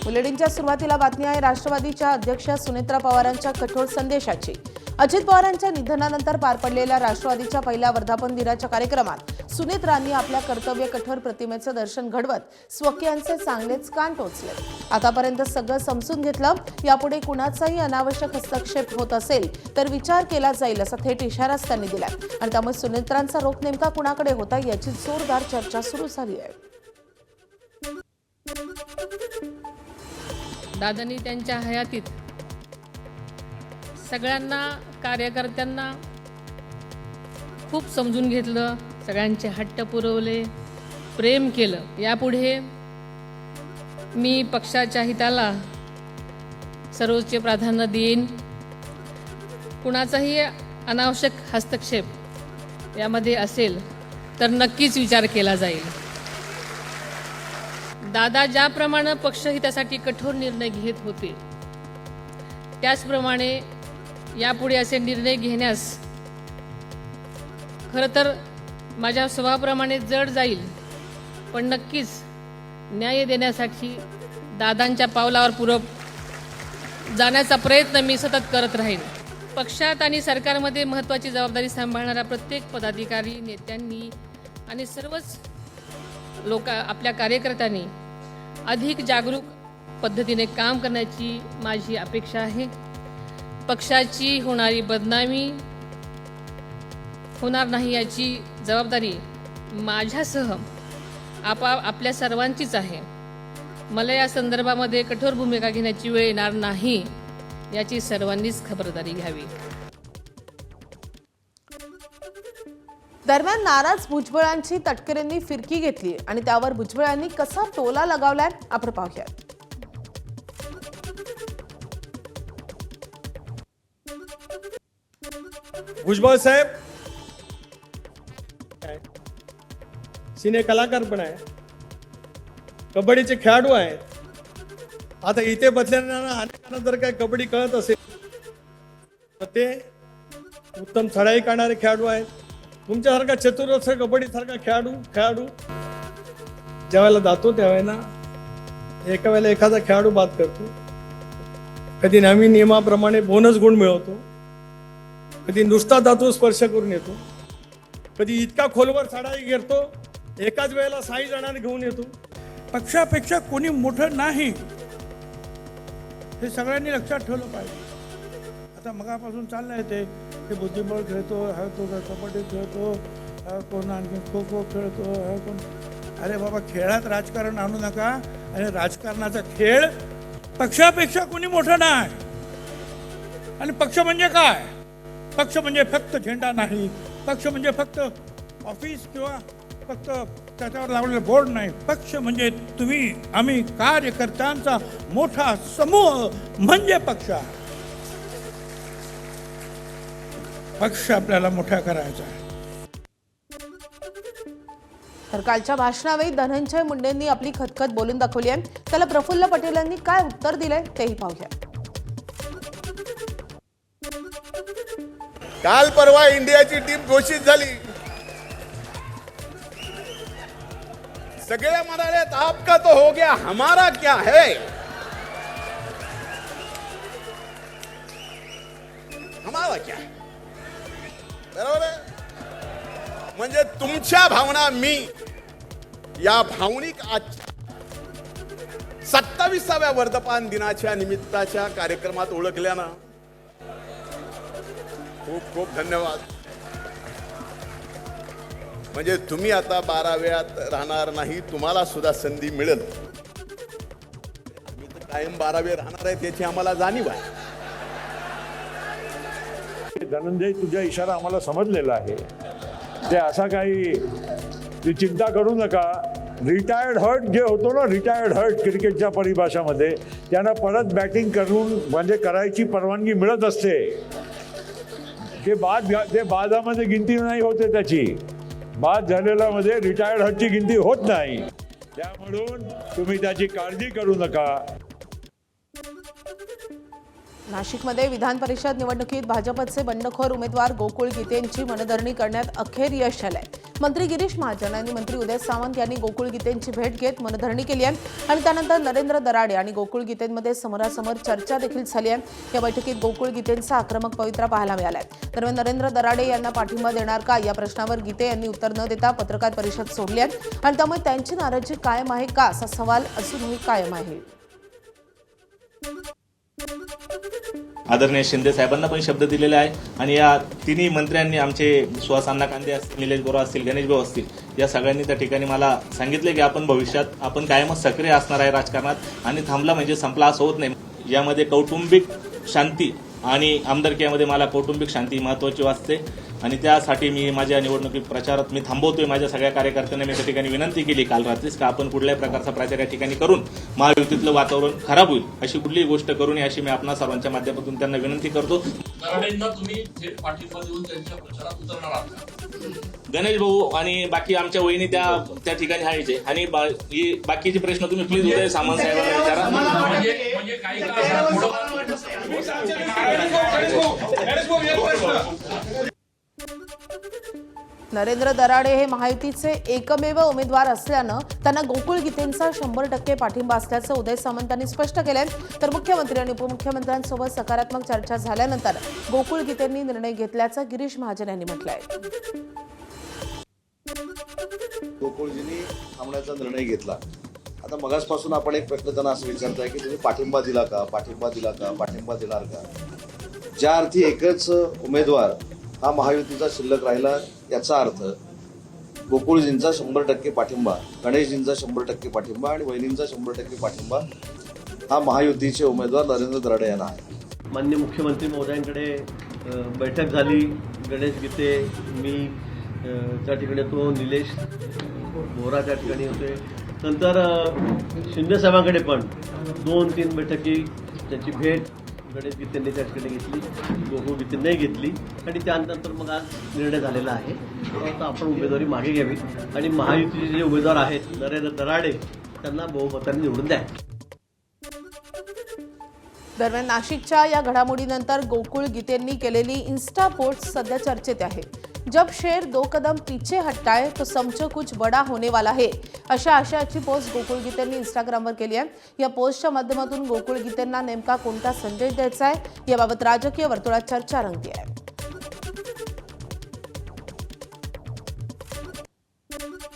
बुलेटिनच्या सुरुवातीला बातमी आहे राष्ट्रवादीच्या अध्यक्ष सुनेत्रा पवारांच्या कठोर संदेशाची। अजित पवारांच्या निधनानंतर पार पडलेल्या राष्ट्रवादीच्या पहिल्या वर्धापन दिनाच्या कार्यक्रमात सुनेत्रांनी आपल्या कर्तव्य कठोर प्रतिमेचे दर्शन घडवत स्वकीयांचे चांगलेच कान टोचले। आतापर्यंत सगळं समजून घेतलं, यापुढे कुणाचाही अनावश्यक हस्तक्षेप होत असेल तर विचार केला जाईल असा थेट इशाराच त्यांनी दिला आणि त्यामुळे सुनेत्रांचा रोख नेमका कुणाकडे होता याची जोरदार चर्चा सुरू झाली आहे। दादांनी त्यांच्या हयातीत सगळ्यांना कार्यकर्त्यांना खूप समजून घेतलं, सगळ्यांचे हट्ट पुरवले, प्रेम केलं। यापुढे मी पक्षाच्या हिताला सर्वोच्च प्राधान्य देईन। कुणाचाही अनावश्यक हस्तक्षेप यामध्ये असेल तर नक्कीच विचार केला जाईल। दादा ज्याप्रमाणे पक्षहितासाठी कठोर निर्णय घेत होते त्याचप्रमाणे यापुढे असे निर्णय घेण्यास खरं तर माझ्या स्वभावाप्रमाणे जड जाईल, पण नक्कीच न्याय देण्यासाठी दादांच्या पावलावर पूरक जाण्याचा प्रयत्न मी सतत करत राहीन। पक्षात आणि सरकारमध्ये महत्त्वाची जबाबदारी सांभाळणाऱ्या प्रत्येक पदाधिकारी, नेत्यांनी आणि सर्वच लोक आपल्या कार्यकर्त्यांनी अधिक जागरूक पद्धतीने काम करण्याची माझी अपेक्षा आहे। पक्षाची होणारी बदनामी होणार नाही याची जबाबदारी माझ्यासह आपल्या सर्वांचीच आहे। मला या संदर्भामध्ये कठोर भूमिका घेण्याची वेळ येणार नाही याची सर्वांनीच खबरदारी घ्यावी। दरम्यान नाराज भुजबळांची तटकरेंनी फिरकी घेतली आणि त्यावर भुजबळांनी कसा टोला लगावलाय आपण पाहूयात। भुजबळ साहेब सिने कलाकार पण आहे, कबड्डीचे खेळाडू आहेत। आता इथे बसलेल्या अनेकांना जर काय कबड्डी कळत असेल तर ते उत्तम चढाई करणारे खेळाडू आहेत। तुमच्यासारखा चतुरस्र कबड्डीसारखा खेळाडू ज्यावेळेला जातो त्यावेळेला एका वेळेला एखादा खेळाडू बाद करतो, कधी नवीन नियमाप्रमाणे बोनस गुण मिळवतो, कधी नुसता धातू स्पर्श करून येतो, कधी इतका खोलवर चढाई घेतो एकाच वेळेला 6 जणांना घेऊन येतो। पक्षापेक्षा कोणी मोठं नाही हे सगळ्यांनी लक्षात ठेवलं पाहिजे। आता मगापासून चाललंय ते बुद्धिबळ खेळतो, हा तो कबड्डी खेळतो, हा कोण आणखी खो खो खेळतो, हा कोण। अरे बाबा, खेळात राजकारण आणू नका। आणि राजकारणाचा खेळ पक्षापेक्षा कोणी मोठं नाही। आणि पक्ष म्हणजे काय? पक्ष म्हणजे फक्त झेंडा नाही, पक्ष म्हणजे फक्त ऑफिस किंवा फक्त त्याच्यावर लावलेलं बोर्ड नाही। पक्ष म्हणजे तुम्ही आम्ही कार्यकर्त्यांचा मोठा समूह म्हणजे पक्ष। पक्ष आपल्याला मोठा करायचा आहे। तर कालच्या भाषणावेळी धनंजय मुंडेंनी आपली खतखत बोलून दाखवली आहे। त्याला प्रफुल्ल पटेलांनी काय उत्तर दिले तेही पाहूया। काल परवा इंडियाची टीम घोषित झाली, सगळे म्हणाले आपका तो हो गया, हमारा क्या है? हमारा क्या है? बरोबर आहे। म्हणजे तुमच्या भावना मी या भावनिक 27व्या वर्धापन दिनाच्या निमित्ताच्या कार्यक्रमात ओळखल्यानं खूप खूप धन्यवाद। म्हणजे तुम्ही आता 12व्यात राहणार नाही, तुम्हाला सुद्धा संधी मिळेल। मी तर कायम 12वे राहणार आहे त्याची आम्हाला जाणीव आहे। धनंजय, तुझा इशारा आम्हाला समजलेला आहे। ते असा काही ती चिंता करू नका। रिटायर्ड हर्ट जे होतो ना, रिटायर्ड हर्ट क्रिकेटच्या परिभाषामध्ये, त्यांना परत बॅटिंग करून म्हणजे करायची परवानगी मिळत असते। ते बादामध्ये गिनती नाही होते, त्याची बाद झालेला मध्ये रिटायर्ड हर्टची गिनती होत नाही। त्यामुळे तुम्ही त्याची काळजी करू नका। नाशिकमध्ये विधान परिषद निवडणुकीत भाजपचे बंडखोर उमेदवार गोकुळ गीतेंची मनधरणी करण्यात अखेर यश आलंय। मंत्री गिरीश महाजन आणि मंत्री उदय सामंत यांनी गोकुळ गीतेंची भेट घेत मनधरणी केली आहे आणि त्यानंतर नरेंद्र दराडे आणि गोकुळ गीतेंमध्ये समोरासमोर चर्चा देखील झाली आहे. या बैठकीत गोकुळ गीतेंचा आक्रमक पवित्रा पाहायला मिळाला आहे. दरम्यान नरेंद्र दराडे यांना पाठिंबा देणार का या प्रश्नावर गीते यांनी उत्तर न देता पत्रकार परिषद सोडली आहे आणि त्यामुळे त्यांची नाराजी कायम आहे का असा सवाल अजूनही कायम आहे. आदरणीय शिंदे साहेबांना पण शब्द दिलेले आहे आणि या तिन्ही मंत्र्यांनी आमचे सुहास अण्णा कांदे असतील, निलेश बोरा असतील, गणेश भाऊ असतील, या सगळ्यांनी त्या ठिकाणी मला सांगितले की आपण भविष्यात आपण कायमच सक्रिय असणार आहे राजकारणात आणि थांबला म्हणजे संपला असं होत नाही. यामध्ये कौटुंबिक शांती आणि आमदारकीमध्ये मला कौटुंबिक शांती महत्त्वाची वाटते आणि त्यासाठी मी माझ्या निवडणुकी प्रचारात मी थांबवतोय. माझ्या सगळ्या कार्यकर्त्यांना मी त्या ठिकाणी विनंती केली काल रात्रीच का आपण कुठल्याही प्रकारचा प्रचार या ठिकाणी करून महायुतीतलं वातावरण खराब होईल अशी कुठलीही गोष्ट करू नये अशी मी आपणा सर्वांच्या माध्यमातून त्यांना विनंती करतो. दराडेंना तुम्ही थेट पाठिंबा देऊन त्यांच्या प्रचारात उतरणार आहात का? गणेश भाऊ आणि बाकी आमच्या वहिनी त्या ठिकाणी आहे आणि बाकीचे प्रश्न तुम्ही प्लीज उदय सामंत साहेबांना विचारा. म्हणजे काही काळ नरेंद्र दराडे हे महायुतीचे एकमेव उमेदवार असल्यानं त्यांना गोकुळ गीतेंचा 100% पाठिंबा असल्याचं उदय सामंतांनी स्पष्ट केलंय. तर मुख्यमंत्री आणि उपमुख्यमंत्र्यांसोबत सकारात्मक चर्चा झाल्यानंतर गोकुळ गीतेंनी निर्णय घेतल्याचं गिरीश महाजन यांनी म्हटलंय. गोकुळजींनी थांबण्याचा निर्णय घेतला. आता मगासपासून आपण एक प्रश्न त्यांना असं विचारताय की तुम्ही पाठिंबा दिला का, पाठिंबा दिला का, पाठिंबा देणार का. ज्या अर्थी एकच उमेदवार हा महायुतीचा शिल्लक राहिला याचा अर्थ गोकुळजींचा 100% पाठिंबा, गणेशजींचा 100% पाठिंबा आणि वहिनींचा 100% पाठिंबा हा महायुतीचे उमेदवार नरेंद्र दराडे यांना आहे. माननीय मुख्यमंत्री महोदयांकडे बैठक झाली. गणेश गीते, मी त्या ठिकाणी होतो, निलेश बोरा त्या ठिकाणी होते. नंतर शिंदे साहेबांकडे पण 2-3 बैठकी त्याची भेट गणेश गीतेंनी त्या ठिकाणी घेतली, गोकुळ गीते नाही घेतली आणि त्यानंतर मग आज निर्णय झालेला आहे. आता आपण उमेदवारी मागे घ्यावी आणि महायुतीचे जे उमेदवार आहेत नरेंद्र दराडे त्यांना बहुमताने निवडून द्या. दरम्यान नाशिकच्या या घडामोडीनंतर गोकुळ गीतेंनी केलेली इन्स्टा पोस्ट सध्या चर्चेत आहे. जब शेर 2 कदम पीछे हटता है तो समझो कुछ बड़ा होने वाला है अशा आशयाची पोस्ट गोकुळ गीतेंनी इंस्टाग्रामवर केली आहे. या पोस्टच्या माध्यमातून गोकुळ गीतेंना नेमका कोणता संदेश द्यायचा आहे याबाबत राजकीय वर्तुळात चर्चा रंगली आहे.